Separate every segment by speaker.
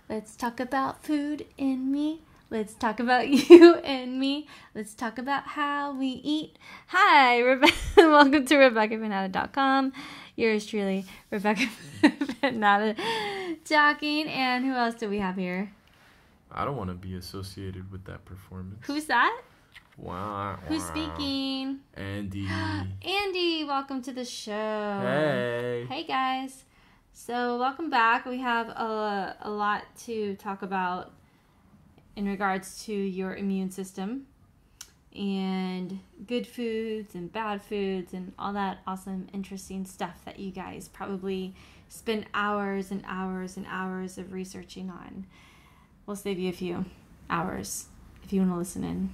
Speaker 1: Let's talk about food and me. Let's talk about you and me. Let's talk about how we eat. Hi, welcome to RebeccaFanata.com. Yours truly, Rebecca Fanata talking. And who else do we have here?
Speaker 2: I don't want to be associated with that performance.
Speaker 1: Who's that?
Speaker 2: Wow.
Speaker 1: Who's speaking?
Speaker 2: Andy.
Speaker 1: Andy, welcome to the show.
Speaker 2: Hey.
Speaker 1: Hey, guys. So, welcome back. We have a lot to talk about in regards to your immune system and good foods and bad foods and all that awesome, interesting stuff that you guys probably spend hours and hours and hours of researching on. We'll save you a few hours if you want to listen in.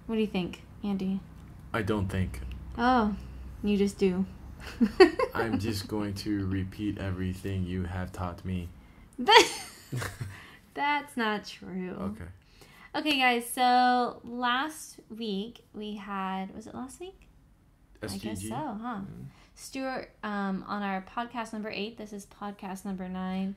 Speaker 1: What do you think, Andy?
Speaker 2: I don't think.
Speaker 1: Oh, you just do.
Speaker 2: I'm just going to repeat everything you have taught me.
Speaker 1: That's not true.
Speaker 2: Okay.
Speaker 1: Okay, guys, so last week we had, was it last week?
Speaker 2: SGG.
Speaker 1: I guess so, huh? Stuart, on our podcast number 8, this is podcast number 9.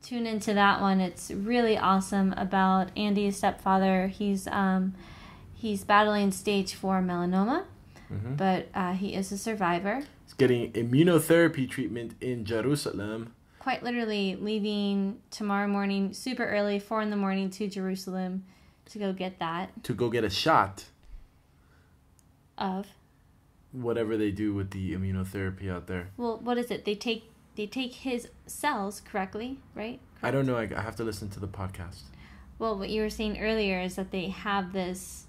Speaker 1: Tune into that one. It's really awesome about Andy's stepfather. He's battling stage 4 melanoma, but he is a survivor.
Speaker 2: He's getting immunotherapy treatment in Jerusalem.
Speaker 1: Quite literally leaving tomorrow morning, super early, 4 a.m, to Jerusalem to go get that.
Speaker 2: To go get a shot.
Speaker 1: Of?
Speaker 2: Whatever they do with the immunotherapy out there.
Speaker 1: Well, what is it? They take his cells correctly, right? Correct?
Speaker 2: I don't know. I have to listen to the podcast.
Speaker 1: Well, what you were saying earlier is that they have this...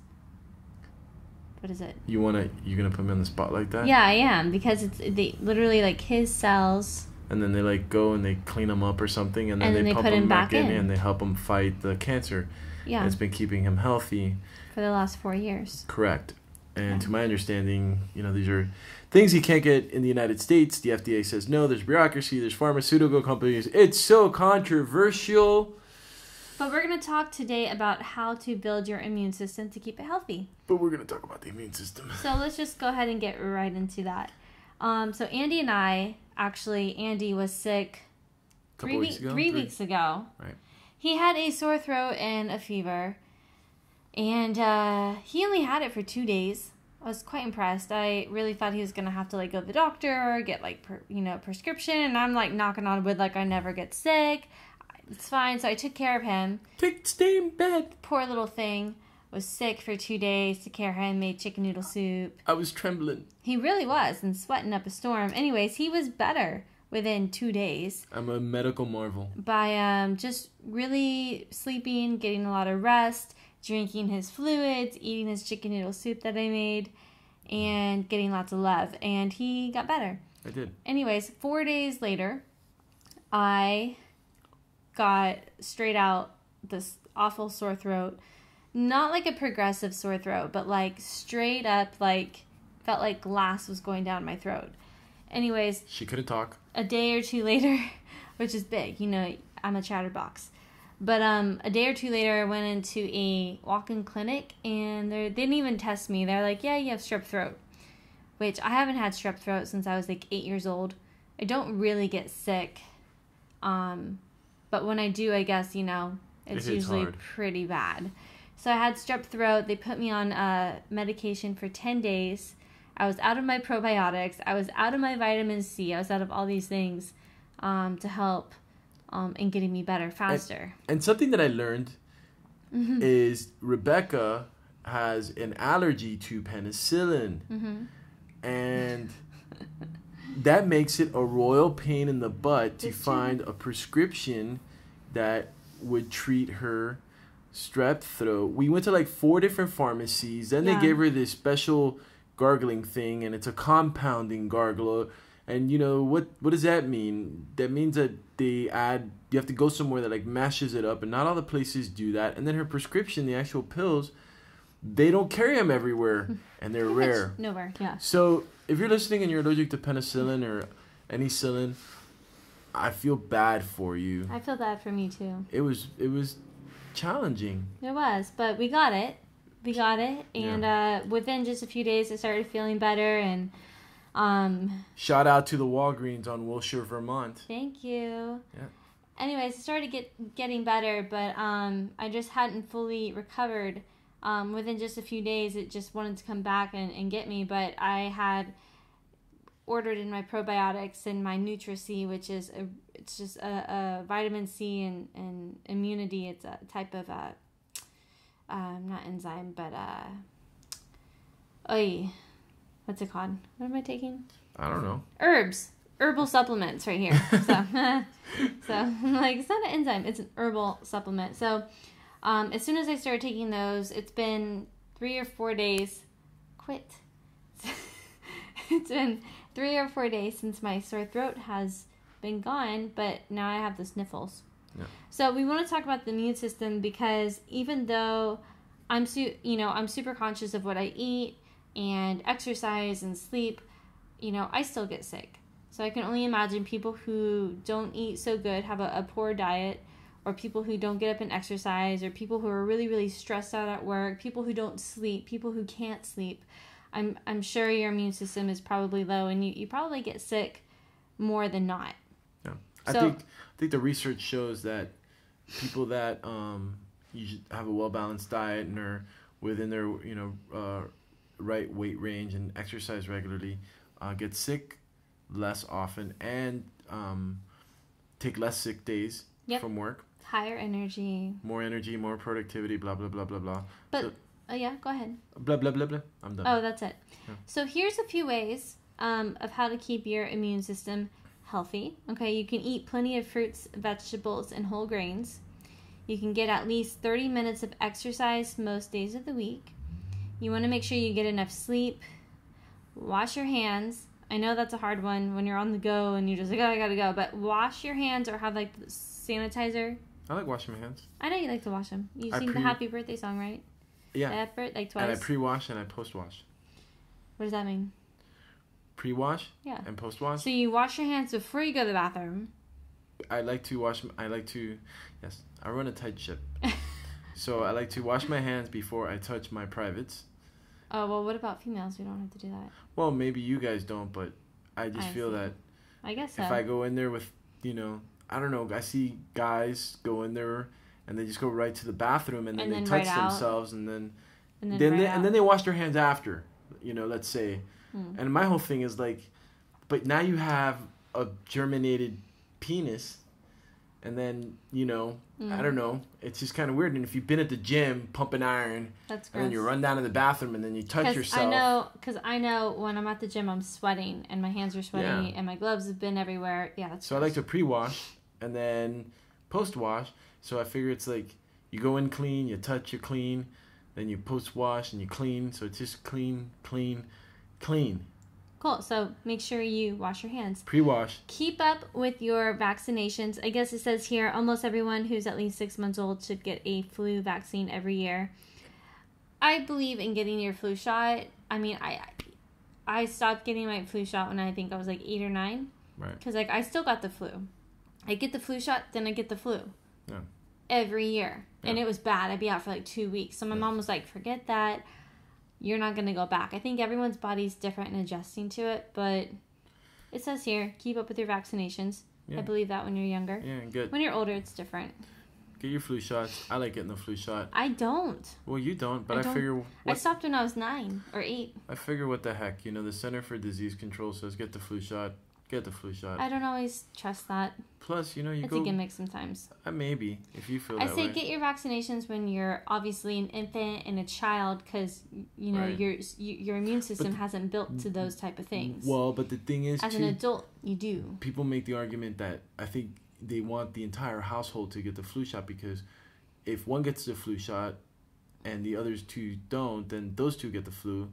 Speaker 1: What is it?
Speaker 2: You're gonna put me on the spot like that?
Speaker 1: Yeah, I am, because they literally like his cells.
Speaker 2: And then they like go and they clean them up or something, and then they pump him back in, and they help him fight the cancer.
Speaker 1: Yeah,
Speaker 2: and it's been keeping him healthy
Speaker 1: for the last 4 years.
Speaker 2: Correct. And to my understanding, these are things you can't get in the United States. The FDA says no. There's bureaucracy. There's pharmaceutical companies. It's so controversial.
Speaker 1: But we're going to talk today about how to build your immune system to keep it healthy.
Speaker 2: But we're going to talk about the immune system.
Speaker 1: So let's just go ahead and get right into that. So Andy and I, actually, Andy was sick 3 weeks ago.
Speaker 2: Right.
Speaker 1: He had a sore throat and a fever. And he only had it for 2 days. I was quite impressed. I really thought he was going to have to go to the doctor, get prescription. And I'm knocking on wood I never get sick. It's fine. So I took care of him.
Speaker 2: Stay in bed.
Speaker 1: Poor little thing was sick for 2 days. Took care of him, made chicken noodle soup.
Speaker 2: I was trembling.
Speaker 1: He really was, and sweating up a storm. Anyways, he was better within 2 days.
Speaker 2: I'm a medical marvel.
Speaker 1: By just really sleeping, getting a lot of rest, drinking his fluids, eating his chicken noodle soup that I made, and getting lots of love. And he got better.
Speaker 2: I did.
Speaker 1: Anyways, 4 days later, I got straight out this awful sore throat. Not like a progressive sore throat, but straight up, felt like glass was going down my throat. Anyways.
Speaker 2: She couldn't talk.
Speaker 1: A day or two later, which is big, I'm a chatterbox. But a day or two later, I went into a walk-in clinic, and they didn't even test me. They're like, yeah, you have strep throat, which I haven't had strep throat since I was 8 years old. I don't really get sick. But when I do, I guess, it's usually hard. Pretty bad. So I had strep throat. They put me on medication for 10 days. I was out of my probiotics. I was out of my vitamin C. I was out of all these things to help in getting me better faster.
Speaker 2: And something that I learned is Rebecca has an allergy to penicillin. And that makes it a royal pain in the butt to find a prescription that would treat her strep throat. We went to 4 different pharmacies. Then they gave her this special gargling thing, and it's a compounding gargle. And what does that mean? That means that you have to go somewhere that mashes it up, and not all the places do that. And then her prescription, the actual pills, they don't carry them everywhere, and they're rare.
Speaker 1: Nowhere, yeah.
Speaker 2: So if you're listening and you're allergic to penicillin or any cillin, I feel bad for you.
Speaker 1: I feel bad for me too.
Speaker 2: It was challenging.
Speaker 1: It was, but we got it. And within just a few days, I started feeling better, and
Speaker 2: shout out to the Walgreens on Wilshire, Vermont.
Speaker 1: Thank you.
Speaker 2: Yeah.
Speaker 1: anyways, I started getting better, but I just hadn't fully recovered. Within just a few days, it just wanted to come back and get me. But I had ordered in my probiotics and my Nutri-C, which is it's just a vitamin C and immunity. It's a type of not enzyme, but what's it called? What am I taking?
Speaker 2: I don't know.
Speaker 1: Herbal supplements right here. So I'm like, it's not an enzyme, it's an herbal supplement. So as soon as I started taking those, it's been 3 or 4 days. It's been 3 or 4 days since my sore throat has been gone, but now I have the sniffles. Yeah. So we want to talk about the immune system because even though I'm super conscious of what I eat and exercise and sleep, I still get sick. So I can only imagine people who don't eat so good, have a poor diet, or people who don't get up and exercise, or people who are really, really stressed out at work, people who don't sleep, people who can't sleep. I'm sure your immune system is probably low, and you probably get sick more than not.
Speaker 2: Yeah, I think the research shows that people that you should have a well-balanced diet and are within their right weight range and exercise regularly get sick less often and take less sick days from work.
Speaker 1: Higher energy.
Speaker 2: More energy, more productivity, blah, blah, blah, blah, blah.
Speaker 1: But, yeah, go ahead.
Speaker 2: Blah, blah, blah, blah. I'm done.
Speaker 1: Oh, that's it.
Speaker 2: Yeah.
Speaker 1: So here's a few ways of how to keep your immune system healthy. Okay, you can eat plenty of fruits, vegetables, and whole grains. You can get at least 30 minutes of exercise most days of the week. You want to make sure you get enough sleep. Wash your hands. I know that's a hard one when you're on the go and you're just like, oh, I gotta go. But wash your hands or have like sanitizer.
Speaker 2: I like washing my hands.
Speaker 1: I know you like to wash them. You sing the happy birthday song, right?
Speaker 2: Yeah.
Speaker 1: Effort, like twice.
Speaker 2: And I pre-wash and I post-wash.
Speaker 1: What does that mean?
Speaker 2: Pre-wash?
Speaker 1: Yeah.
Speaker 2: And post-wash?
Speaker 1: So you wash your hands before you go to the bathroom.
Speaker 2: I run a tight ship. So I like to wash my hands before I touch my privates.
Speaker 1: Oh, well, what about females? We don't have to do that.
Speaker 2: Well, maybe you guys don't, but I just feel that
Speaker 1: I guess so.
Speaker 2: If I go in there with, I don't know, I see guys go in there and they just go right to the bathroom and then they touch themselves and then they wash their hands after, let's say. And my whole thing is like, but now you have a germinated penis and then, I don't know, it's just kind of weird. And if you've been at the gym pumping iron,
Speaker 1: that's gross.
Speaker 2: And then you run down to the bathroom and then you touch yourself.
Speaker 1: Because I know when I'm at the gym, I'm sweating and my hands are sweaty and my gloves have been everywhere. Yeah, that's
Speaker 2: So gross. I like to pre-wash and then post-wash. So I figure it's like you go in clean, you touch, you clean, then you post-wash and you clean. So it's just clean, clean, clean.
Speaker 1: Cool. So make sure you wash your hands.
Speaker 2: Pre-wash.
Speaker 1: Keep up with your vaccinations. I guess it says here almost everyone who's at least 6 months old should get a flu vaccine every year. I believe in getting your flu shot. I mean, I stopped getting my flu shot when I think I was like 8 or 9.
Speaker 2: Right.
Speaker 1: Because I still got the flu. I get the flu shot, then I get the flu.
Speaker 2: Yeah.
Speaker 1: Every year. Yeah. And it was bad. I'd be out for like 2 weeks. So my mom was like, forget that. You're not going to go back. I think everyone's body's different and adjusting to it, but it says here, keep up with your vaccinations. Yeah. I believe that when you're younger.
Speaker 2: Yeah, good.
Speaker 1: When you're older, it's different.
Speaker 2: Get your flu shots. I like getting the flu shot.
Speaker 1: I don't.
Speaker 2: Well, you don't, but I figure...
Speaker 1: I stopped when I was 9 or 8.
Speaker 2: I figure what the heck. The Center for Disease Control says get the flu shot. Get the flu shot.
Speaker 1: I don't always trust that.
Speaker 2: Plus,
Speaker 1: it's a gimmick sometimes.
Speaker 2: Maybe, if you feel that way.
Speaker 1: I say get your vaccinations when you're obviously an infant and a child because,
Speaker 2: right.
Speaker 1: your immune system hasn't built to those type of things.
Speaker 2: Well, but the thing is,
Speaker 1: as an adult, you do.
Speaker 2: People make the argument that I think they want the entire household to get the flu shot because if one gets the flu shot and the others 2 don't, then those 2 get the flu.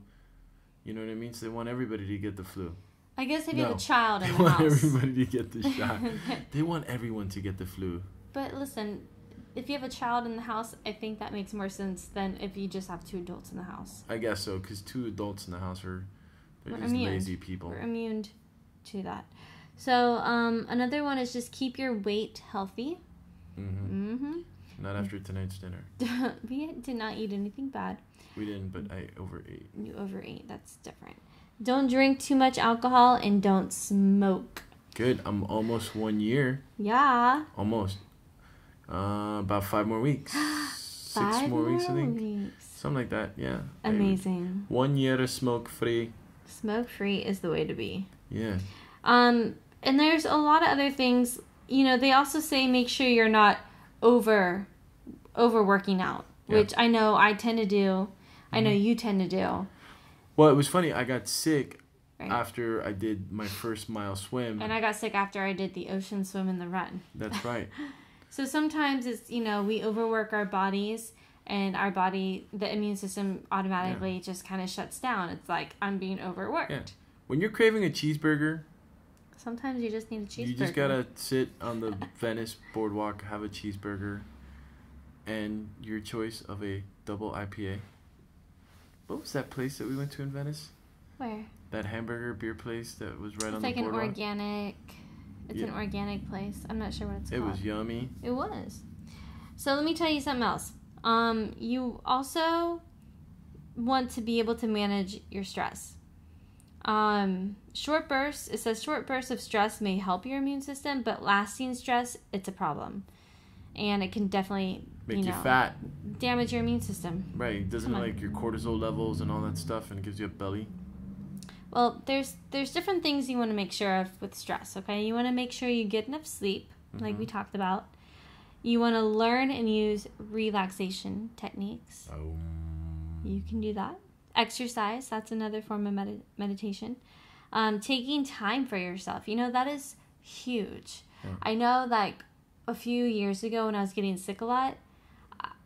Speaker 2: You know what I mean? So they want everybody to get the flu.
Speaker 1: I guess if you have a child in the house.
Speaker 2: They want everybody to get the shot. They want everyone to get the flu.
Speaker 1: But listen, if you have a child in the house, I think that makes more sense than if you just have 2 adults in the house.
Speaker 2: I guess so, because 2 adults in the house they're just lazy people.
Speaker 1: We're immune to that. So another one is just keep your weight healthy.
Speaker 2: Mm-hmm. Mm-hmm. Not after tonight's dinner.
Speaker 1: We did not eat anything bad.
Speaker 2: We didn't, but I overate.
Speaker 1: You overate. That's different. Don't drink too much alcohol and don't smoke.
Speaker 2: Good. I'm almost 1 year.
Speaker 1: Yeah.
Speaker 2: Almost. About 5 more weeks. 6 more weeks, I think. Something like that, yeah.
Speaker 1: Amazing.
Speaker 2: Maybe. 1 year of smoke-free.
Speaker 1: Smoke-free is the way to be.
Speaker 2: Yeah.
Speaker 1: And there's a lot of other things. You know, they also say make sure you're not overworking out, which I know I tend to do. I know you tend to do.
Speaker 2: Well, it was funny. I got sick after I did my first mile swim.
Speaker 1: And I got sick after I did the ocean swim and the run.
Speaker 2: That's right.
Speaker 1: So sometimes it's, you know, we overwork our bodies and our body, the immune system automatically just kind of shuts down. It's like, I'm being overworked.
Speaker 2: Yeah. When you're craving a cheeseburger,
Speaker 1: sometimes you just need a cheeseburger.
Speaker 2: You just gotta sit on the Venice boardwalk, have a cheeseburger, and your choice of a double IPA. What was that place that we went to in Venice?
Speaker 1: Where?
Speaker 2: That hamburger beer place that was right on the boardwalk.
Speaker 1: It's like an organic. It's an organic place. I'm not sure what it's called.
Speaker 2: It was yummy.
Speaker 1: It was. So let me tell you something else. You also want to be able to manage your stress. Short bursts. It says short bursts of stress may help your immune system, but lasting stress, it's a problem, and it can definitely
Speaker 2: make you fat,
Speaker 1: damage your immune system.
Speaker 2: Right? Doesn't it like your cortisol levels and all that stuff, and it gives you a belly.
Speaker 1: Well, there's different things you want to make sure of with stress, okay? You want to make sure you get enough sleep, like we talked about. You want to learn and use relaxation techniques. You can do that. Exercise, that's another form of meditation. Taking time for yourself, you know, that is huge. Yeah. I know, like, a few years ago when I was getting sick a lot,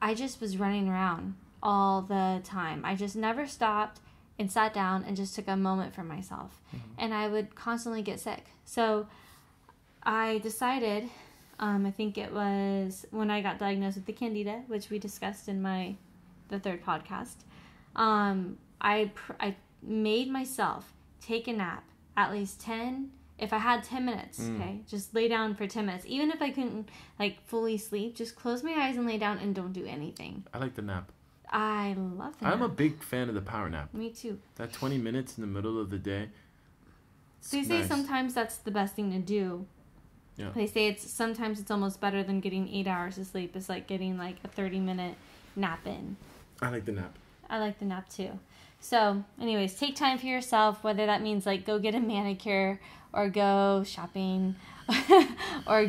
Speaker 1: I just was running around all the time. I just never stopped and sat down and just took a moment for myself. And I would constantly get sick. So I decided, I think it was when I got diagnosed with the Candida, which we discussed in the third podcast. I made myself take a nap, at least 10, if I had 10 minutes, okay? Just lay down for 10 minutes. Even if I couldn't, like, fully sleep, just close my eyes and lay down and don't do anything.
Speaker 2: I like the nap.
Speaker 1: I love that.
Speaker 2: I'm a big fan of the power nap.
Speaker 1: Me too.
Speaker 2: That 20 minutes in the middle of the day.
Speaker 1: They say sometimes that's the best thing to do. Yeah. They say sometimes it's almost better than getting 8 hours of sleep. It's like getting like a 30-minute nap in.
Speaker 2: I like the nap.
Speaker 1: I like the nap too. So, anyways, take time for yourself, whether that means like go get a manicure or go shopping or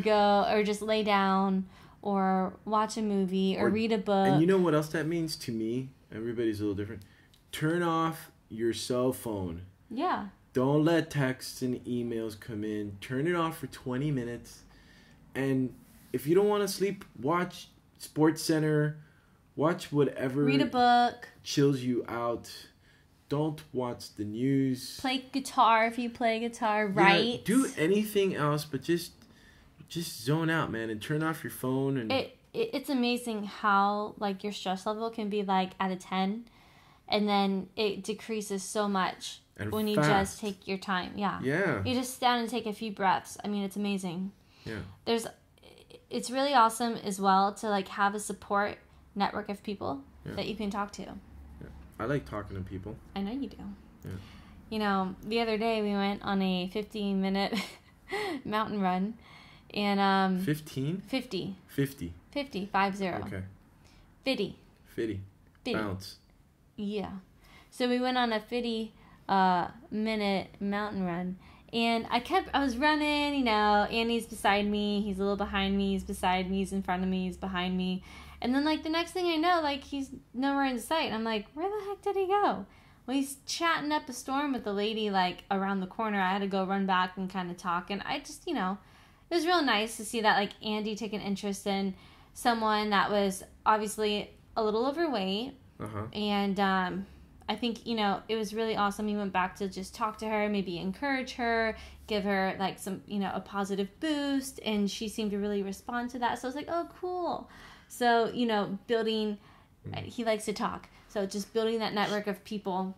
Speaker 1: just lay down or watch a movie or read a book.
Speaker 2: And you know what else that means to me? Everybody's a little different. Turn off your cell phone.
Speaker 1: Yeah.
Speaker 2: Don't let texts and emails come in. Turn it off for 20 minutes. And if you don't want to sleep, watch Sports Center. Watch whatever.
Speaker 1: Read a book.
Speaker 2: Chills you out. Don't watch the news.
Speaker 1: Play guitar if you play guitar, right?
Speaker 2: Yeah, do anything else, but just zone out, man, and turn off your phone. And
Speaker 1: it's amazing how like your stress level can be like at a 10, and then it decreases so much when you just take your time. Yeah. Yeah. You just stand and take a few breaths. I mean, it's amazing. Yeah. It's really awesome as well to like have a support network of people that you can talk to.
Speaker 2: I like talking to people.
Speaker 1: I know you do. Yeah. You know, the other day we went on a 15-minute mountain run. And
Speaker 2: 15?
Speaker 1: 50.
Speaker 2: 50.
Speaker 1: 50, 50.
Speaker 2: Okay.
Speaker 1: 50.
Speaker 2: 50. Bounce.
Speaker 1: Yeah. So we went on a 50-minute mountain run. And I was running, you know, Andy's beside me, he's a little behind me, he's beside me, he's in front of me, he's behind me. And then, like, the next thing I know, like, he's nowhere in sight. I'm like, where the heck did he go? Well, he's chatting up a storm with the lady, like, around the corner. I had to go run back and kind of talk. And I just, you know, it was real nice to see that, like, Andy take an interest in someone that was obviously a little overweight. And I think, you know, it was really awesome. He went back to just talk to her, maybe encourage her, give her, like, some, you know, a positive boost. And she seemed to really respond to that. So I was like, oh, cool. So, you know, building, he likes to talk. So just building that network of people.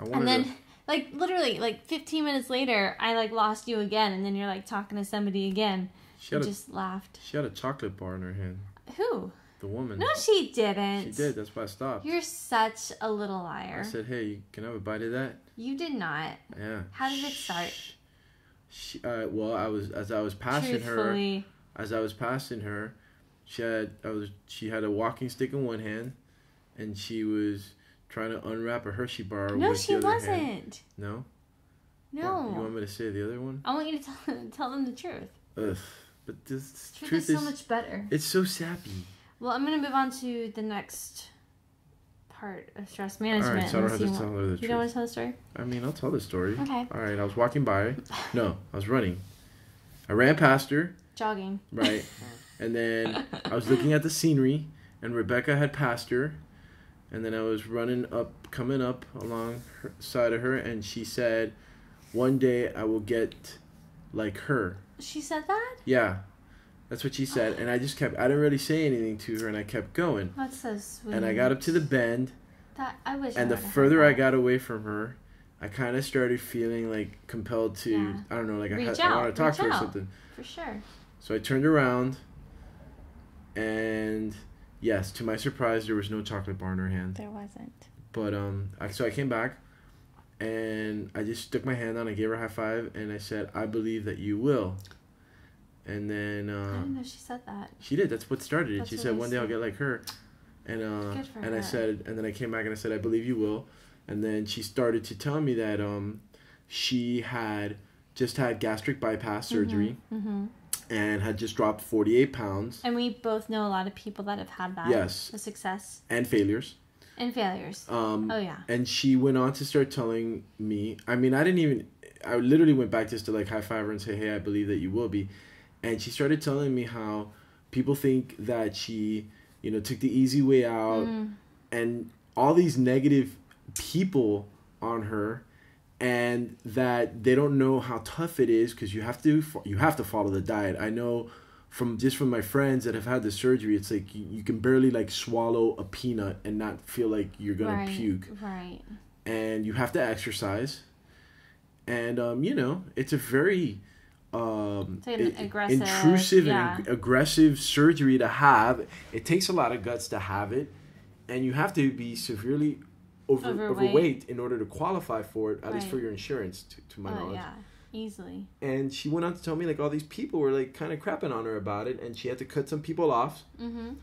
Speaker 1: And then, like, literally, like, 15 minutes later, I, like, lost you again. And then you're, like, talking to somebody again. She just laughed.
Speaker 2: She had a chocolate bar in her hand.
Speaker 1: Who?
Speaker 2: The woman.
Speaker 1: No, she didn't.
Speaker 2: She did. That's why I stopped.
Speaker 1: You're such a little liar.
Speaker 2: I said, hey, can I have a bite of that?
Speaker 1: You did not.
Speaker 2: Yeah.
Speaker 1: How did it start?
Speaker 2: Well, as I was passing
Speaker 1: Truthfully.
Speaker 2: her, she had a walking stick in one hand, and she was trying to unwrap a Hershey bar with the other hand. No, she wasn't. No?
Speaker 1: No.
Speaker 2: You want me to say the other one?
Speaker 1: I want you to tell them the truth.
Speaker 2: Ugh. But this
Speaker 1: truth is so much better.
Speaker 2: It's so sappy.
Speaker 1: Well, I'm going to move on to the next part of stress management.
Speaker 2: Alright, so I don't have to tell her the truth.
Speaker 1: You don't want to tell the story?
Speaker 2: I mean, I'll tell the story.
Speaker 1: Okay.
Speaker 2: Alright, I was walking by. No, I was running. I ran past her.
Speaker 1: Jogging.
Speaker 2: Right. And then I was looking at the scenery, and Rebecca had passed her. And then I was coming up along her side of her, and she said, "One day I will get like her."
Speaker 1: She said that?
Speaker 2: Yeah. That's what she said. And I didn't really say anything to her, and I kept going.
Speaker 1: That's so sweet.
Speaker 2: And I got up to the bend.
Speaker 1: I wish.
Speaker 2: And the further I got away from her, I kind of started feeling like compelled to, I don't know, like I want to talk to her or something.
Speaker 1: For sure.
Speaker 2: So I turned around, and yes, to my surprise, there was no chocolate bar in her hand.
Speaker 1: There wasn't.
Speaker 2: But so I came back, and I just stuck my hand on. I gave her a high five, and I said, "I believe that you will." And then
Speaker 1: I didn't know she said that.
Speaker 2: She did. That's what started it. She said, "One day I'll get like her," and
Speaker 1: Good for her.
Speaker 2: I said, and then I came back and I said, "I believe you will." And then she started to tell me that she had just had gastric bypass surgery. Mm-hmm. And had just dropped 48 pounds.
Speaker 1: And we both know a lot of people that have had that.
Speaker 2: Yes.
Speaker 1: The success.
Speaker 2: And failures.
Speaker 1: Oh, yeah.
Speaker 2: And she went on to start telling me, I mean, I literally went back just to like high five her and say, "Hey, I believe that you will be." And she started telling me how people think that she, took the easy way out and all these negative people on her. And that they don't know how tough it is because you have to follow the diet. I know from my friends that have had the surgery, it's like you can barely like swallow a peanut and not feel like you're gonna puke.
Speaker 1: Right.
Speaker 2: And you have to exercise. And it's a very
Speaker 1: it's like an aggressive,
Speaker 2: intrusive and aggressive surgery to have. It takes a lot of guts to have it, and you have to be severely overweight in order to qualify for it, at least for your insurance, to my knowledge.
Speaker 1: Yeah, easily.
Speaker 2: And she went on to tell me like all these people were like kind of crapping on her about it, and she had to cut some people off,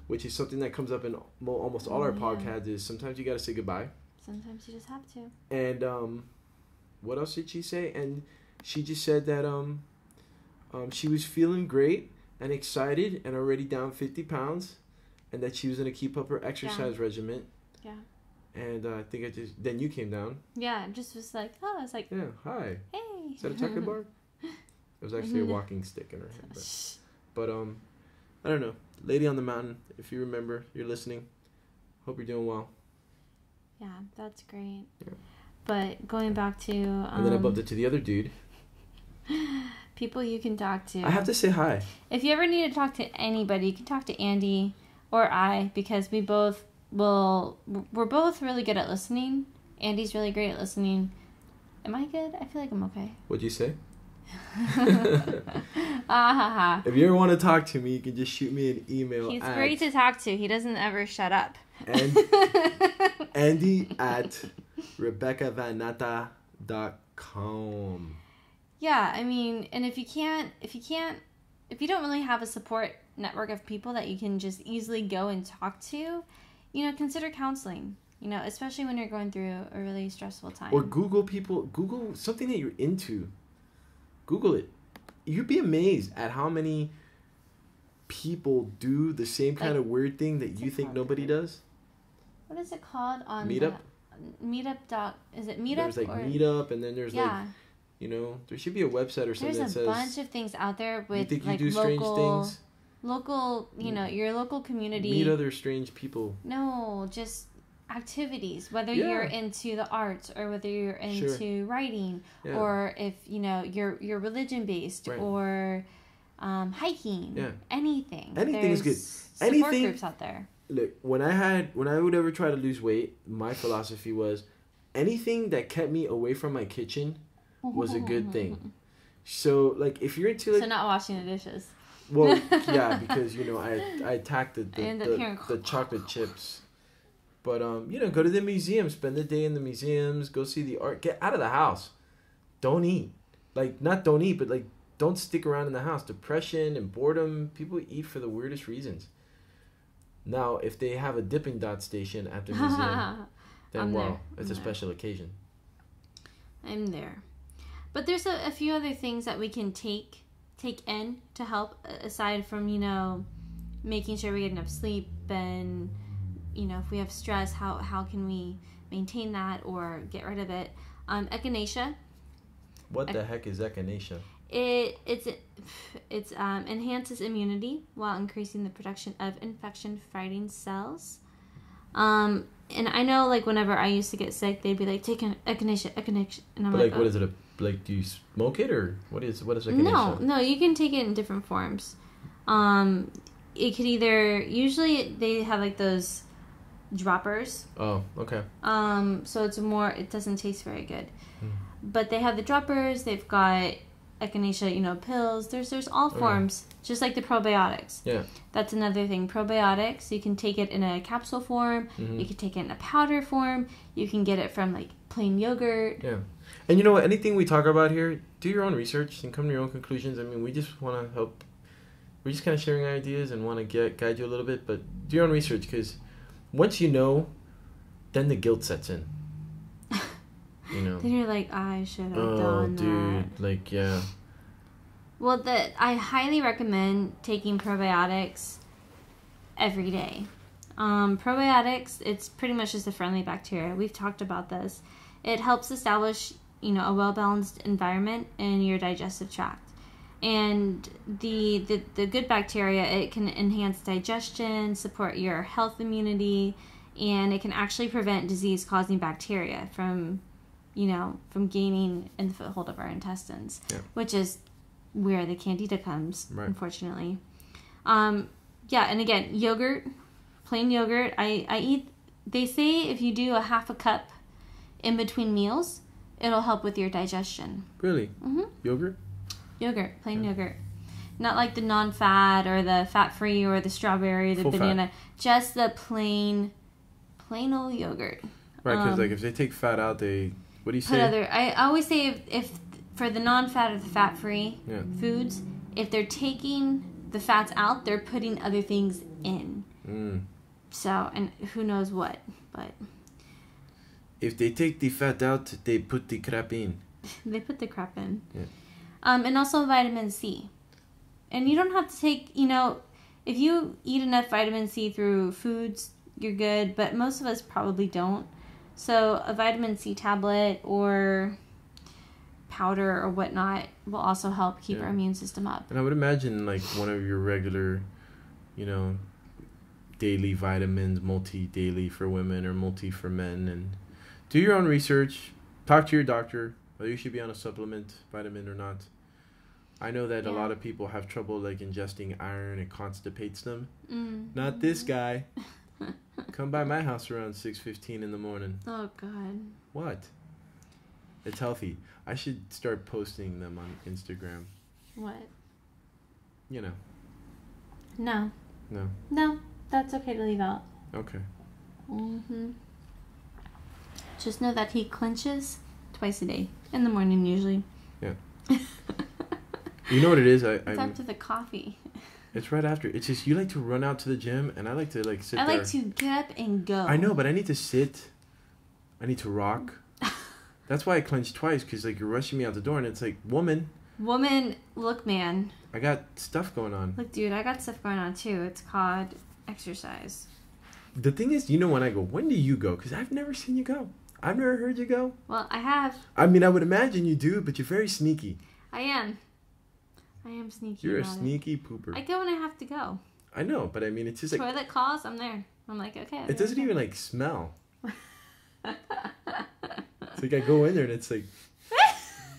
Speaker 2: which is something that comes up in almost all our podcasts. Is sometimes you got to say goodbye.
Speaker 1: Sometimes you just have to.
Speaker 2: And what else did she say? And she just said that she was feeling great and excited and already down 50 pounds, and that she was going to keep up her exercise regimen. Yeah. And I think then you came down.
Speaker 1: Yeah, just was like, I was like,
Speaker 2: yeah, hi.
Speaker 1: Hey.
Speaker 2: Is that a chocolate bar? It was actually a walking stick in her hand. But I don't know. Lady on the Mountain, if you remember, you're listening. Hope you're doing well.
Speaker 1: Yeah, that's great. Yeah. But going back to...
Speaker 2: and then I bumped into the other dude.
Speaker 1: People you can talk to.
Speaker 2: I have to say hi.
Speaker 1: If you ever need to talk to anybody, you can talk to Andy or I, because we're both really good at listening. Andy's really great at listening. Am I good? I feel like I'm okay.
Speaker 2: What'd you say? If you ever want to talk to me, you can just shoot me an email.
Speaker 1: He's great to talk to. He doesn't ever shut up.
Speaker 2: And Andy at RebeccaVannatta.com.
Speaker 1: Yeah, I mean, and if you don't really have a support network of people that you can just easily go and talk to, consider counseling, especially when you're going through a really stressful time.
Speaker 2: Or Google something that you're into. Google it. You'd be amazed at how many people do the same kind of weird thing that you think nobody does.
Speaker 1: What is it called on
Speaker 2: Meetup?
Speaker 1: Is it Meetup?
Speaker 2: There's like Meetup, and then there's there should be a website or something that says...
Speaker 1: There's a bunch of things out there with
Speaker 2: you think you do strange things?
Speaker 1: Local, your local community.
Speaker 2: Meet other strange people.
Speaker 1: No, just activities, whether you're into the arts or whether you're into writing or if, you're religion-based or hiking, anything.
Speaker 2: Anything is good.
Speaker 1: Support groups out there.
Speaker 2: Look, when I would ever try to lose weight, my philosophy was anything that kept me away from my kitchen was a good thing. So, like, if you're into...
Speaker 1: so not washing the dishes.
Speaker 2: Well, yeah, because, I attacked the chocolate chips. But, go to the museum, spend the day in the museums, go see the art. Get out of the house. Don't eat. Like, not don't eat, but like, don't stick around in the house. Depression and boredom. People eat for the weirdest reasons. Now, if they have a Dipping Dot station at the museum, then it's a special occasion.
Speaker 1: I'm there. But there's a few other things that we can take in to help, aside from, making sure we get enough sleep and, if we have stress, how can we maintain that or get rid of it. Echinacea.
Speaker 2: What the heck is echinacea?
Speaker 1: It enhances immunity while increasing the production of infection-fighting cells. And I know, like, whenever I used to get sick, they'd be like, take an echinacea, and I'm
Speaker 2: like, what is it? Like, do you smoke it, or what is echinacea?
Speaker 1: No, you can take it in different forms. It could usually they have like those droppers.
Speaker 2: Oh, okay.
Speaker 1: So it doesn't taste very good. But they have the droppers, they've got echinacea, pills. There's all forms, just like the probiotics. Yeah. That's another thing. Probiotics, you can take it in a capsule form, you can take it in a powder form, you can get it from like plain yogurt.
Speaker 2: Yeah. And you know what, anything we talk about here, do your own research and come to your own conclusions. I mean, we just want to help. We're just kind of sharing ideas and want to guide you a little bit, but do your own research, because once you know, then the guilt sets in.
Speaker 1: Then you're like, I should have done that.
Speaker 2: Oh, dude, like, yeah.
Speaker 1: Well, I highly recommend taking probiotics every day. Probiotics, it's pretty much just a friendly bacteria. We've talked about this. It helps establish, a well-balanced environment in your digestive tract. And the good bacteria, it can enhance digestion, support your health immunity, and it can actually prevent disease-causing bacteria from gaining a foothold of our intestines, which is where the candida comes, unfortunately. And again, yogurt, plain yogurt. I eat, they say if you do a half a cup in between meals, it'll help with your digestion.
Speaker 2: Really? Mm-hmm. Yogurt?
Speaker 1: Yogurt, plain yogurt. Not like the non-fat or the fat-free or the strawberry, the banana. Fat. Just the plain old yogurt.
Speaker 2: Right, because like if they take fat out, what do you say?
Speaker 1: I always say if for the non-fat or the fat-free foods, if they're taking the fats out, they're putting other things in. So, and who knows what, but...
Speaker 2: If they take the fat out, they put the crap in.
Speaker 1: They put the crap in. Yeah. And also vitamin C. And you don't have to take, if you eat enough vitamin C through foods, you're good, but most of us probably don't. So a vitamin C tablet or powder or whatnot will also help keep our immune system up.
Speaker 2: And I would imagine like one of your regular, daily vitamins, multi-daily for women or multi for men, and do your own research. Talk to your doctor whether you should be on a supplement, vitamin or not. I know that a lot of people have trouble like ingesting iron. It constipates them. Not this guy. Come by my house around 6:15 in the morning.
Speaker 1: Oh, God.
Speaker 2: What? It's healthy. I should start posting them on Instagram.
Speaker 1: What?
Speaker 2: No.
Speaker 1: No, that's okay to leave out.
Speaker 2: Okay.
Speaker 1: Just know that he clenches twice a day. In the morning, usually.
Speaker 2: Yeah. You know what it is?
Speaker 1: It's after the coffee.
Speaker 2: It's right after. It's just you like to run out to the gym, and I like to sit there.
Speaker 1: I like to get up and go.
Speaker 2: I know, but I need to sit. I need to rock. That's why I clench twice, because like you're rushing me out the door, and it's like, woman,
Speaker 1: look, man.
Speaker 2: I got stuff going on.
Speaker 1: Look, dude, I got stuff going on too. It's called exercise.
Speaker 2: The thing is, when I go, when do you go? Because I've never seen you go. I've never heard you go.
Speaker 1: Well, I have.
Speaker 2: I mean, I would imagine you do, but you're very sneaky.
Speaker 1: I am sneaky.
Speaker 2: You're a sneaky pooper.
Speaker 1: I go when I have to go.
Speaker 2: I know, but I mean, it's just like...
Speaker 1: Toilet calls, I'm there. I'm like, okay.
Speaker 2: It doesn't even, like, smell. It's like I go in there and it's like...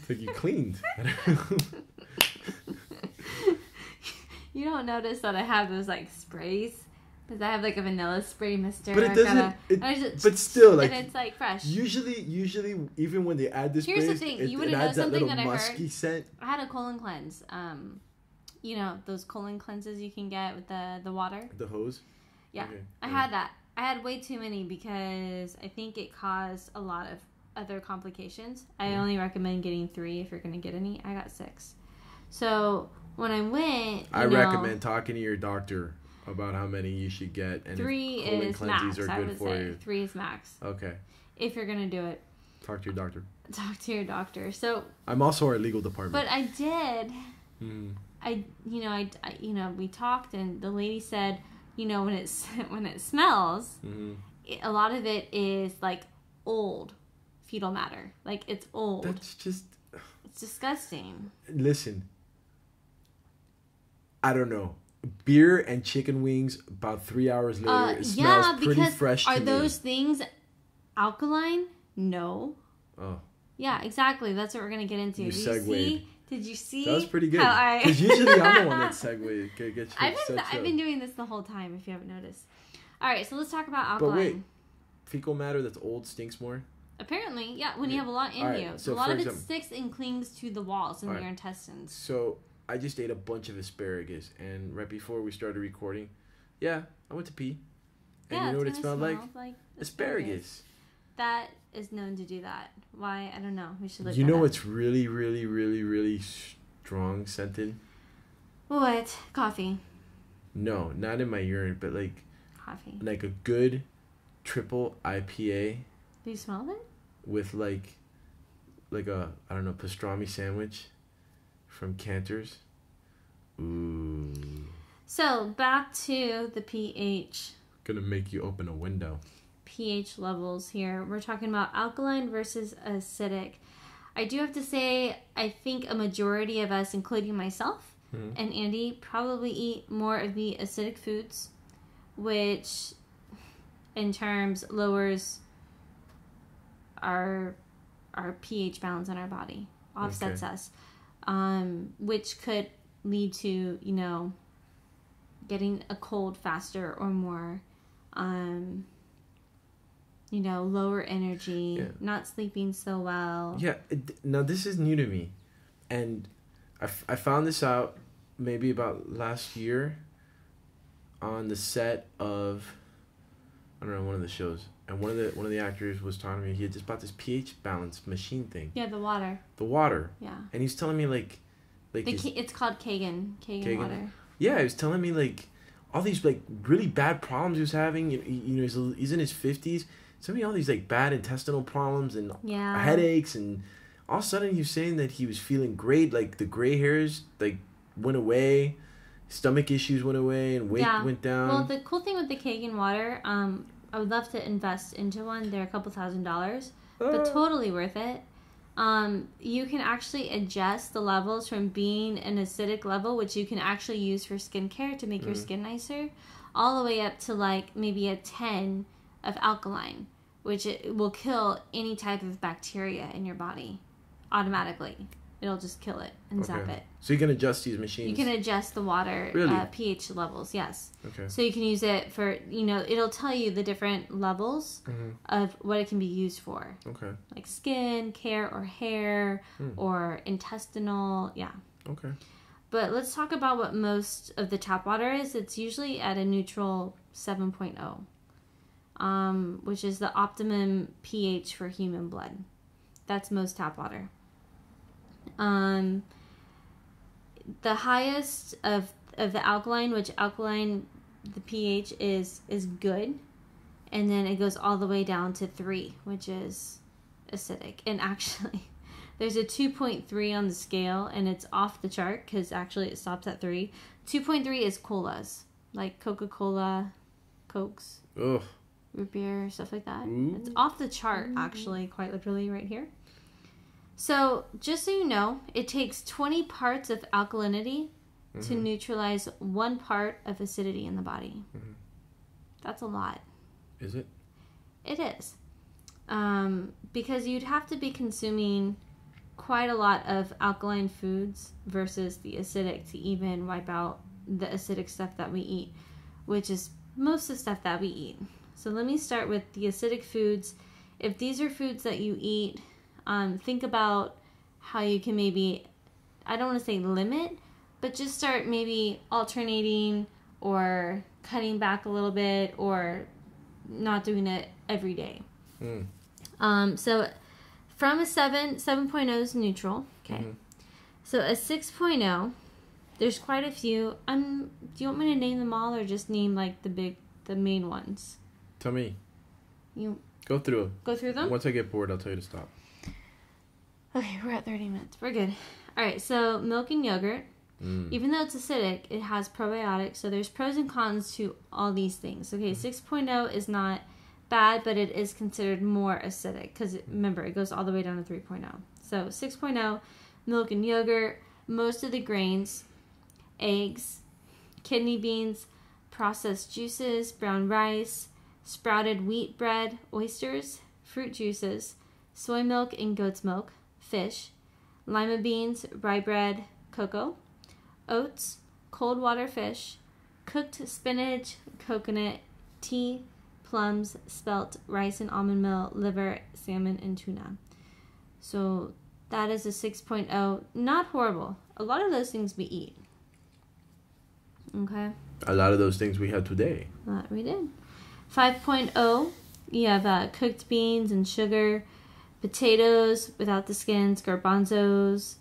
Speaker 2: It's like you cleaned.
Speaker 1: You don't notice that I have those, like, sprays? Because I have, like, a vanilla spray mister.
Speaker 2: But it doesn't... but still, like...
Speaker 1: And it's, like, fresh.
Speaker 2: Usually, even when they add this
Speaker 1: Here's the thing. You want to know something that I heard?
Speaker 2: Musky scent.
Speaker 1: I had a colon cleanse. Those colon cleanses you can get with the water.
Speaker 2: The hose?
Speaker 1: Yeah. Okay. I had that. I had way too many because I think it caused a lot of other complications. I only recommend getting 3 if you're going to get any. I got 6. So when I went,
Speaker 2: I recommend talking to your doctor about how many you should get, and
Speaker 1: 3
Speaker 2: if
Speaker 1: is max.
Speaker 2: are good
Speaker 1: I would
Speaker 2: for
Speaker 1: say
Speaker 2: you.
Speaker 1: 3 is max.
Speaker 2: Okay.
Speaker 1: If you're going to do it.
Speaker 2: Talk to your doctor.
Speaker 1: Talk to your doctor. So
Speaker 2: I'm also our legal department.
Speaker 1: But I did. We talked, and the lady said, when it smells, a lot of it is like old fetal matter. Like it's old.
Speaker 2: That's just.
Speaker 1: It's disgusting.
Speaker 2: Listen. I don't know. Beer and chicken wings about 3 hours later. It smells pretty fresh to me.
Speaker 1: Are those things alkaline? No.
Speaker 2: Oh.
Speaker 1: Yeah, exactly. That's what we're gonna get into. Did you see?
Speaker 2: That was pretty good. Because usually I'm the one that segues.
Speaker 1: I've been doing this the whole time. If you haven't noticed. All right, so let's talk about alkaline.
Speaker 2: But wait, fecal matter that's old stinks more.
Speaker 1: Apparently, yeah. When you have a lot in you,
Speaker 2: so
Speaker 1: a lot of it sticks and clings to the walls in your intestines.
Speaker 2: So I just ate a bunch of asparagus, and right before we started recording, I went to pee. And you know what it smelled like? Asparagus.
Speaker 1: That is known to do that. Why? I don't know. We should look.
Speaker 2: You know what's really, really, really, really strong scented?
Speaker 1: What? Coffee.
Speaker 2: No, not in my urine, but like
Speaker 1: coffee.
Speaker 2: Like a good triple IPA.
Speaker 1: Do you smell it?
Speaker 2: With like a, I don't know, pastrami sandwich from Cantor's. Ooh.
Speaker 1: So back to the pH.
Speaker 2: Gonna make you open a window.
Speaker 1: pH levels here. We're talking about alkaline versus acidic. I do have to say, I think a majority of us, including myself and Andy, probably eat more of the acidic foods, which in terms lowers our pH balance in our body, offsets us, which could lead to, getting a cold faster or more, lower energy, not sleeping so well.
Speaker 2: Yeah, now this is new to me. And I found this out maybe about last year on the set of, I don't know, one of the shows. And one of the actors was talking to me. He had just bought this pH balance machine thing.
Speaker 1: Yeah, the water.
Speaker 2: Yeah. And he's telling me
Speaker 1: it's called Kagan water.
Speaker 2: Yeah, he was telling me all these really bad problems he was having. He's in his 50s. Some of all these bad intestinal problems and headaches, and all of a sudden he was saying that he was feeling great. The gray hairs went away, stomach issues went away, and weight went down.
Speaker 1: Well, the cool thing with the Kagan water, I would love to invest into one. They're a couple $1,000s, but totally worth it. You can actually adjust the levels from being an acidic level, which you can actually use for skincare to make your skin nicer, all the way up to maybe a 10 of alkaline, which it will kill any type of bacteria in your body automatically. It'll just kill it and zap it.
Speaker 2: So you can adjust these machines?
Speaker 1: You can adjust the water pH levels, yes.
Speaker 2: Okay.
Speaker 1: So you can use it for, it'll tell you the different levels of what it can be used for.
Speaker 2: Okay.
Speaker 1: Like skin, care, or hair, or intestinal,
Speaker 2: Okay.
Speaker 1: But let's talk about what most of the tap water is. It's usually at a neutral 7.0, which is the optimum pH for human blood. That's most tap water. The highest of the alkaline, which alkaline, the pH is good, and then it goes all the way down to 3, which is acidic. And actually, there's a 2.3 on the scale, and it's off the chart because actually it stops at 3. 2.3 is colas, like Coca-Cola, Cokes, root beer, stuff like that. It's off the chart, actually, quite literally right here. So, just so you know, it takes 20 parts of alkalinity to neutralize 1 part of acidity in the body. That's a lot.
Speaker 2: Is it?
Speaker 1: It is. Because you'd have to be consuming quite a lot of alkaline foods versus the acidic to even wipe out the acidic stuff that we eat, which is most of the stuff that we eat. So let me start with the acidic foods. If these are foods that you eat, think about how you can maybe, I don't want to say limit, but just start maybe alternating or cutting back a little bit or not doing it every day. So from a 7.0 is neutral. Okay.
Speaker 2: Mhm.
Speaker 1: So a 6.0, there's quite a few. Do you want me to name them all or just name like the main ones?
Speaker 2: Tell me.
Speaker 1: You
Speaker 2: Go through them.
Speaker 1: go through them?
Speaker 2: Once I get bored, I'll tell you to stop.
Speaker 1: Okay, we're at 30 minutes. We're good. All right, so milk and yogurt. Even though it's acidic, it has probiotics. So there's pros and cons to all these things. Okay, 6.0 is not bad, but it is considered more acidic because, remember, it goes all the way down to 3.0. So 6.0, milk and yogurt, most of the grains, eggs, kidney beans, processed juices, brown rice, sprouted wheat bread, oysters, fruit juices, soy milk and goat's milk, fish, lima beans, rye bread, cocoa, oats, cold water fish, cooked spinach, coconut, tea, plums, spelt, rice and almond meal, liver, salmon, and tuna. So that is a 6.0. Not horrible. A lot of those things we eat. Okay.
Speaker 2: A lot of those things we had today.
Speaker 1: That we did. 5.0, you have cooked beans and sugar, potatoes without the skins, garbanzos,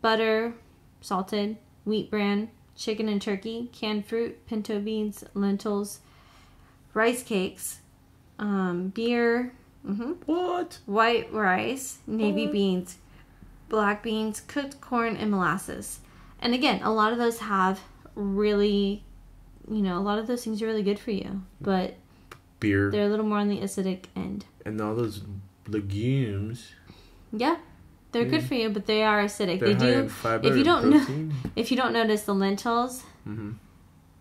Speaker 1: butter, salted, wheat bran, chicken and turkey, canned fruit, pinto beans, lentils, rice cakes, beer,
Speaker 2: What?
Speaker 1: white rice, navy
Speaker 2: What?
Speaker 1: beans, black beans, cooked corn, and molasses. And again, a lot of those have really, a lot of those things are really good for you, but
Speaker 2: Beer.
Speaker 1: they're a little more on the acidic end.
Speaker 2: And all those legumes.
Speaker 1: Yeah, they're good for you, but they are acidic.
Speaker 2: They're
Speaker 1: They
Speaker 2: high
Speaker 1: do.
Speaker 2: in fiber
Speaker 1: If you
Speaker 2: and
Speaker 1: don't
Speaker 2: protein.
Speaker 1: if you don't notice the lentils,
Speaker 2: Mm-hmm.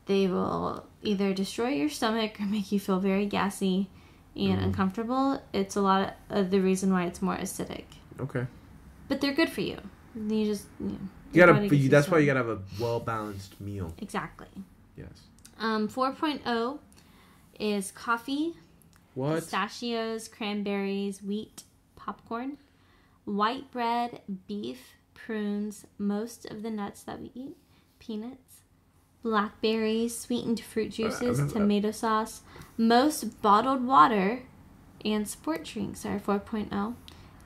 Speaker 1: they will either destroy your stomach or make you feel very gassy and uncomfortable. It's a lot of the reason why it's more acidic.
Speaker 2: Okay.
Speaker 1: But they're good for you. You just
Speaker 2: You
Speaker 1: your
Speaker 2: gotta.
Speaker 1: body gets used
Speaker 2: That's
Speaker 1: to
Speaker 2: why
Speaker 1: it.
Speaker 2: you gotta have a well-balanced meal.
Speaker 1: Exactly.
Speaker 2: Yes.
Speaker 1: 4.0 is coffee,
Speaker 2: What?
Speaker 1: pistachios, cranberries, wheat, popcorn, white bread, beef, prunes, most of the nuts that we eat, peanuts, blackberries, sweetened fruit juices, tomato sauce, most bottled water, and sport drinks are 4.0.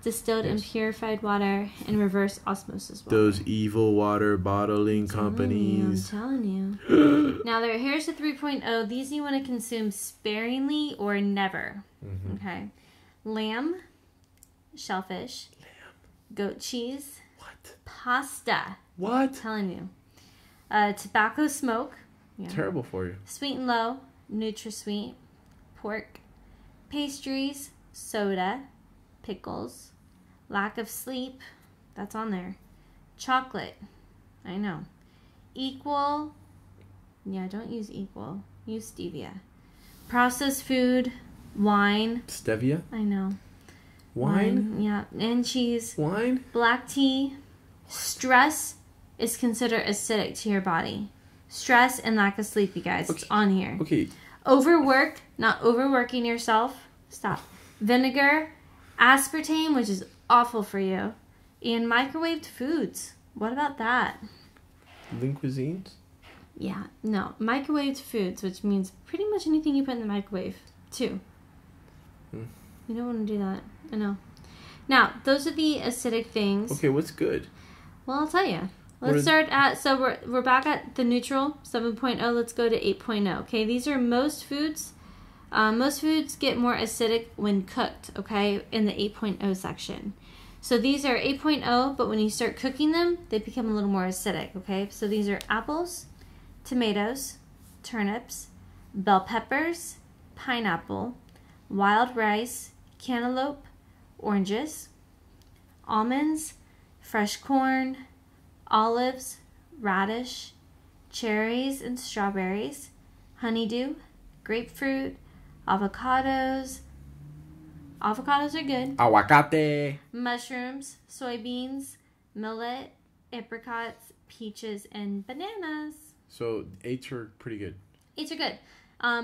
Speaker 1: Distilled and
Speaker 2: Yes.
Speaker 1: purified water and reverse osmosis water.
Speaker 2: Those evil water bottling companies.
Speaker 1: I'm telling you. Now, here's the 3.0. These you want to consume sparingly or never.
Speaker 2: Mm-hmm.
Speaker 1: Okay. Lamb, shellfish, goat cheese,
Speaker 2: What?
Speaker 1: pasta.
Speaker 2: What?
Speaker 1: I'm telling you. Tobacco smoke. Yeah.
Speaker 2: Terrible for you.
Speaker 1: Sweet and low, NutraSweet, pork, pastries, soda, pickles, lack of sleep. That's on there. Chocolate. I know. Equal. Yeah, don't use equal. Use stevia. Processed food, wine.
Speaker 2: Stevia?
Speaker 1: I know.
Speaker 2: Wine?
Speaker 1: Yeah, and cheese.
Speaker 2: Wine?
Speaker 1: Black tea. Stress is considered acidic to your body. Stress and lack of sleep, you guys. It's on here.
Speaker 2: Okay.
Speaker 1: Overwork, not overworking yourself. Stop. Vinegar, aspartame, which is awful for you, and microwaved foods. What about that?
Speaker 2: Lean cuisines?
Speaker 1: Yeah, no. Microwaved foods, which means pretty much anything you put in the microwave, too.
Speaker 2: Hmm.
Speaker 1: You don't want to do that. I know. Now, those are the acidic things.
Speaker 2: Okay, what's good?
Speaker 1: Well, I'll tell you. Let's start at, so we're back at the neutral, 7.0. Let's go to 8.0. Okay, these are most foods. Most foods get more acidic when cooked, okay, in the 8.0 section. So these are 8.0, but when you start cooking them, they become a little more acidic, okay? So these are apples, tomatoes, turnips, bell peppers, pineapple, wild rice, cantaloupe, oranges, almonds, fresh corn, olives, radish, cherries and strawberries, honeydew, grapefruit, avocados. Avocados are good.
Speaker 2: Aguacate.
Speaker 1: Mushrooms, soybeans, millet, apricots, peaches, and bananas.
Speaker 2: So 8s are pretty good.
Speaker 1: 8s are good.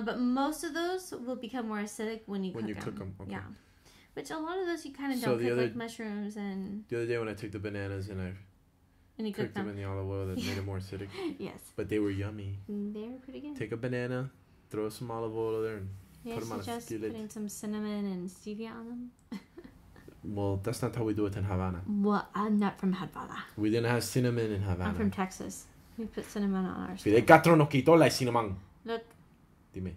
Speaker 1: But most of those will become more acidic when you cook them.
Speaker 2: Okay.
Speaker 1: Yeah. Which a lot of those you kind of
Speaker 2: So
Speaker 1: don't cook, like mushrooms and...
Speaker 2: The other day when I took the bananas and I
Speaker 1: you
Speaker 2: cooked them in the olive oil, that made it more acidic.
Speaker 1: Yes.
Speaker 2: But they were yummy.
Speaker 1: They were pretty good.
Speaker 2: Take a banana, throw some olive oil there, and
Speaker 1: Yeah,
Speaker 2: put them on a
Speaker 1: suggest
Speaker 2: skillet.
Speaker 1: putting some cinnamon and stevia on them.
Speaker 2: Well, that's not how we do it in Havana.
Speaker 1: Well, I'm not from Havana.
Speaker 2: We didn't have cinnamon in Havana.
Speaker 1: I'm from Texas. We put cinnamon on ours.
Speaker 2: Fidel Castro nos quitó la cinnamon.
Speaker 1: Look.
Speaker 2: Dime.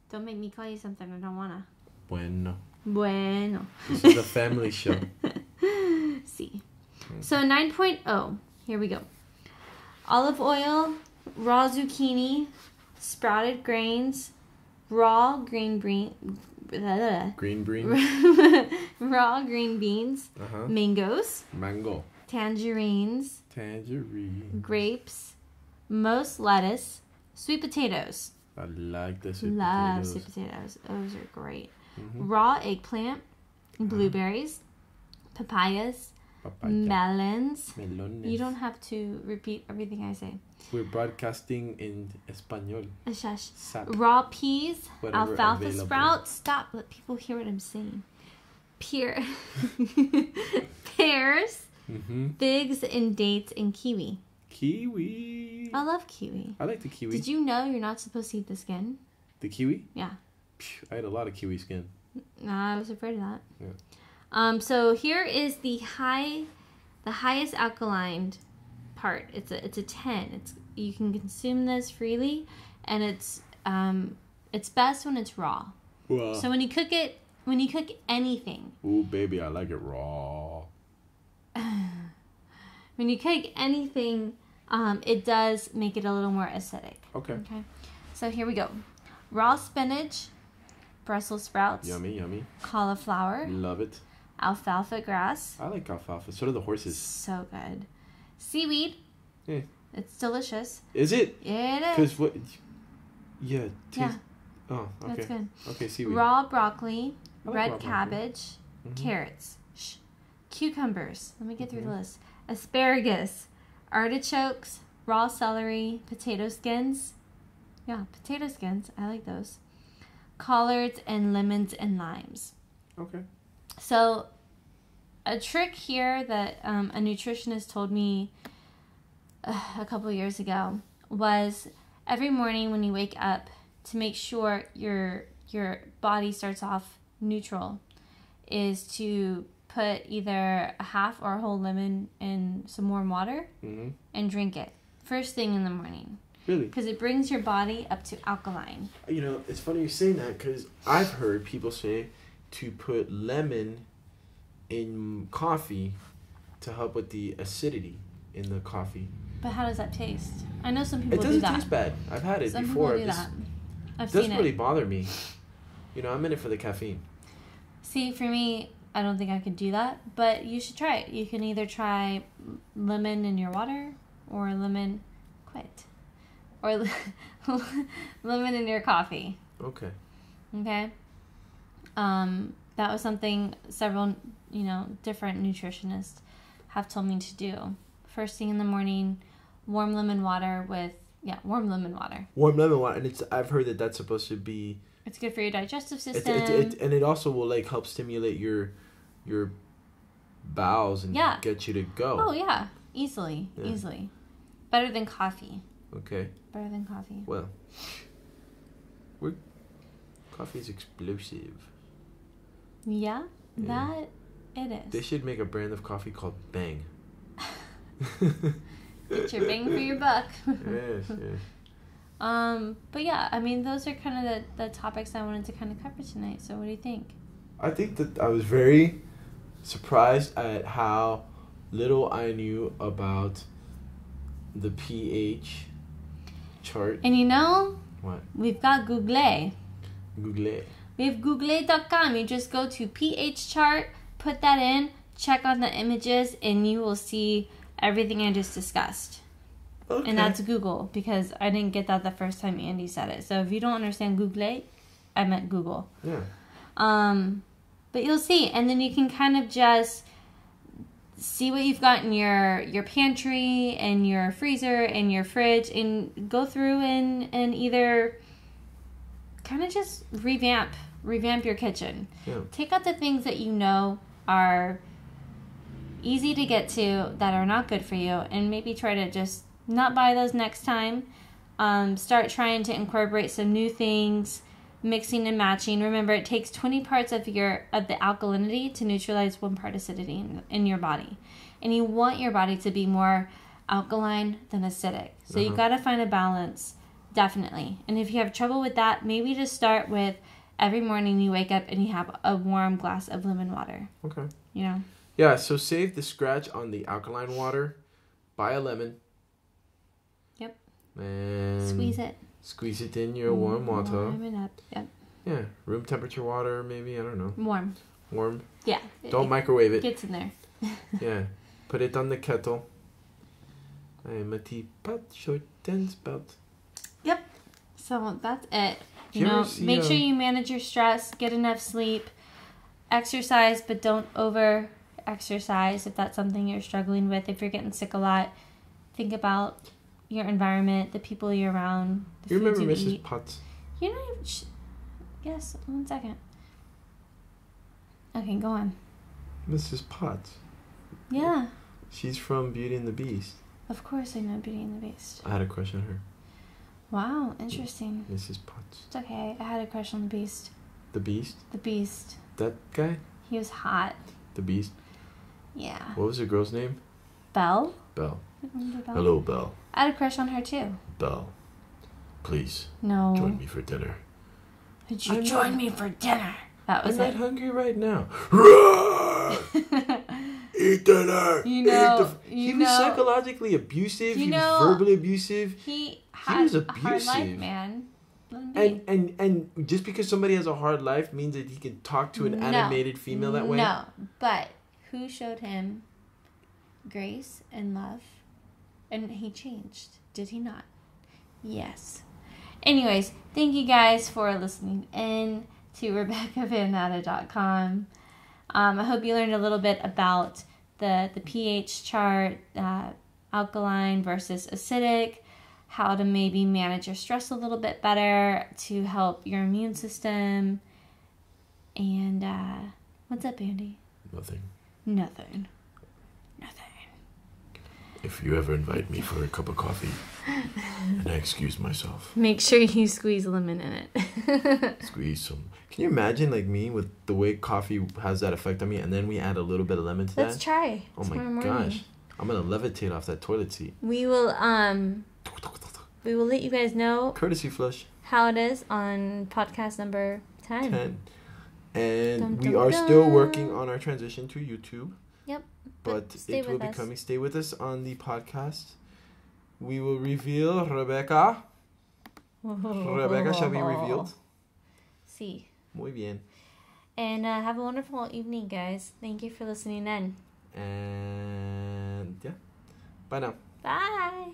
Speaker 1: Don't make me call you something I don't wanna.
Speaker 2: Bueno.
Speaker 1: This
Speaker 2: is a family show.
Speaker 1: See. So 9.0. Here we go. Olive oil, raw zucchini, sprouted grains, raw green beans, raw green beans, mangoes, tangerines, grapes, most lettuce, sweet potatoes.
Speaker 2: I like the sweet
Speaker 1: Love
Speaker 2: potatoes.
Speaker 1: sweet potatoes. Those are great. Raw eggplant, blueberries, papayas, melons.
Speaker 2: Melones.
Speaker 1: You don't have to repeat everything I say.
Speaker 2: We're broadcasting in Español.
Speaker 1: Shush.
Speaker 2: Sap.
Speaker 1: Raw peas,
Speaker 2: Whatever
Speaker 1: alfalfa
Speaker 2: available.
Speaker 1: sprouts. Stop. Let people hear what I'm saying. Pears, figs, and dates, and kiwi.
Speaker 2: Kiwi.
Speaker 1: I love kiwi.
Speaker 2: I like the kiwi.
Speaker 1: Did you know you're not supposed to eat the skin?
Speaker 2: The kiwi?
Speaker 1: Yeah.
Speaker 2: I had a lot of kiwi skin.
Speaker 1: Nah, I was afraid of that.
Speaker 2: Yeah.
Speaker 1: So here is the highest alkaline part. It's a 10. You can consume this freely, and it's best when it's raw.
Speaker 2: Wow.
Speaker 1: So when you cook anything.
Speaker 2: Ooh, baby, I like it raw.
Speaker 1: When you cook anything, it does make it a little more acidic.
Speaker 2: Okay.
Speaker 1: So here we go. Raw spinach, Brussels sprouts,
Speaker 2: Yummy, yummy.
Speaker 1: cauliflower,
Speaker 2: Love it.
Speaker 1: alfalfa grass.
Speaker 2: I like alfalfa. So do the horses.
Speaker 1: So good. Seaweed.
Speaker 2: Yeah.
Speaker 1: It's delicious.
Speaker 2: Is it?
Speaker 1: Yeah, it is.
Speaker 2: Because what? Yeah.
Speaker 1: Yeah.
Speaker 2: Oh, okay.
Speaker 1: That's good.
Speaker 2: Okay, seaweed.
Speaker 1: Raw broccoli,
Speaker 2: I like
Speaker 1: red
Speaker 2: raw broccoli.
Speaker 1: cabbage, carrots, cucumbers. Let me get through the list. Asparagus, artichokes, raw celery, potato skins. Yeah, potato skins. I like those. Collards and lemons and limes.
Speaker 2: Okay.
Speaker 1: So, a trick here that a nutritionist told me a couple years ago was every morning when you wake up, to make sure your body starts off neutral, is to put either a half or a whole lemon in some warm water and drink it first thing in the morning.
Speaker 2: Really?
Speaker 1: Because it brings your body up to alkaline.
Speaker 2: You know, it's funny you're saying that because I've heard people say to put lemon in coffee to help with the acidity in the coffee.
Speaker 1: But how does that taste? I know some people
Speaker 2: It
Speaker 1: do
Speaker 2: doesn't
Speaker 1: that.
Speaker 2: taste bad. I've had it
Speaker 1: Some
Speaker 2: before.
Speaker 1: people do that. I've
Speaker 2: It
Speaker 1: seen
Speaker 2: doesn't really bother me. You know, I'm in it for the caffeine.
Speaker 1: See, for me, I don't think I could do that, but you should try it. You can either try lemon in your water or lemon lemon in your coffee.
Speaker 2: Okay.
Speaker 1: Okay? That was something several, different nutritionists have told me to do. First thing in the morning, warm lemon water. Warm lemon water.
Speaker 2: And I've heard that that's supposed to be...
Speaker 1: It's good for your digestive system.
Speaker 2: And it also will help stimulate your bowels and get you to go.
Speaker 1: Oh yeah, easily. Better than coffee.
Speaker 2: Okay.
Speaker 1: Better than coffee.
Speaker 2: Well, coffee is explosive.
Speaker 1: Yeah, that it is.
Speaker 2: They should make a brand of coffee called Bang.
Speaker 1: Get your bang for your buck.
Speaker 2: Yes.
Speaker 1: But yeah, I mean, those are kind of the topics I wanted to kind of cover tonight. So what do you think?
Speaker 2: I think that I was very surprised at how little I knew about the pH chart.
Speaker 1: And
Speaker 2: What?
Speaker 1: We've got Google.
Speaker 2: Google.
Speaker 1: We have Google.com. You just go to pH chart, put that in, check on the images, and you will see everything I just discussed.
Speaker 2: Okay.
Speaker 1: And that's Google, because I didn't get that the first time Andy said it. So if you don't understand Google, I meant Google.
Speaker 2: Yeah.
Speaker 1: But you'll see, and then you can kind of just see what you've got in your pantry and your freezer and your fridge, and go through and either kind of just revamp your kitchen.
Speaker 2: Yeah.
Speaker 1: Take out the things that you know are easy to get to, that are not good for you, and maybe try to just not buy those next time. Start trying to incorporate some new things mixing and matching. Remember, it takes 20 parts of the alkalinity to neutralize 1 part acidity in your body. And you want your body to be more alkaline than acidic. So you got to find a balance, definitely. And if you have trouble with that, maybe just start with every morning you wake up and you have a warm glass of lemon water.
Speaker 2: Okay.
Speaker 1: You know?
Speaker 2: Yeah, so save the scratch on the alkaline water. Buy a lemon.
Speaker 1: Yep.
Speaker 2: And
Speaker 1: Squeeze it
Speaker 2: in your warm water.
Speaker 1: Warm it up. Yep.
Speaker 2: Yeah, room temperature water, maybe. I don't know.
Speaker 1: Warm. Yeah.
Speaker 2: Don't microwave it.
Speaker 1: Gets in there.
Speaker 2: Yeah. Put it on the kettle. I'm a teapot, short and spout.
Speaker 1: Yep. So that's it. Make sure you manage your stress, get enough sleep, exercise, but don't over exercise if that's something you're struggling with. If you're getting sick a lot, think about your environment, the people you're around.
Speaker 2: You remember Mrs. Potts?
Speaker 1: Yes, 1 second. Okay, go on.
Speaker 2: Mrs. Potts?
Speaker 1: Yeah.
Speaker 2: She's from Beauty and the Beast.
Speaker 1: Of course I know Beauty and the Beast.
Speaker 2: I had a crush on her.
Speaker 1: Wow, interesting.
Speaker 2: Mrs. Potts.
Speaker 1: It's okay. I had a crush on the Beast.
Speaker 2: The Beast?
Speaker 1: The Beast.
Speaker 2: That guy?
Speaker 1: He was hot.
Speaker 2: The Beast?
Speaker 1: Yeah.
Speaker 2: What was the girl's name?
Speaker 1: Belle?
Speaker 2: Belle.
Speaker 1: Remember Belle?
Speaker 2: Hello, Belle.
Speaker 1: I had a crush on her too.
Speaker 2: Belle, please.
Speaker 1: No.
Speaker 2: Join me for dinner.
Speaker 1: Would you join me for dinner? That was
Speaker 2: I'm
Speaker 1: it.
Speaker 2: not hungry right now. Eat dinner. He was psychologically abusive. He was verbally abusive.
Speaker 1: He was abusive. A hard life, man.
Speaker 2: And just because somebody has a hard life means that he can talk to an animated female that way?
Speaker 1: No, but who showed him grace and love? And he changed, did he not? Yes. Anyways, thank you guys for listening in to RebeccaVanNatta.com. I hope you learned a little bit about the pH chart, alkaline versus acidic, how to maybe manage your stress a little bit better to help your immune system. And what's up, Andy? Nothing.
Speaker 2: If you ever invite me for a cup of coffee, and I excuse myself,
Speaker 1: make sure you squeeze lemon in it.
Speaker 2: Squeeze some. Can you imagine, like me, with the way coffee has that effect on me, and then we add a little bit of lemon to that?
Speaker 1: Let's try.
Speaker 2: Oh my gosh. I'm going to levitate off that toilet seat.
Speaker 1: We will let you guys know.
Speaker 2: Courtesy flush.
Speaker 1: How it is on podcast number 10.
Speaker 2: And we are still working on our transition to YouTube.
Speaker 1: Yep.
Speaker 2: But it will be coming. Stay with us on the podcast. We will reveal Rebecca. Rebecca shall be revealed.
Speaker 1: Sí.
Speaker 2: Muy bien.
Speaker 1: And have a wonderful evening, guys. Thank you for listening in.
Speaker 2: And yeah. Bye now.
Speaker 1: Bye.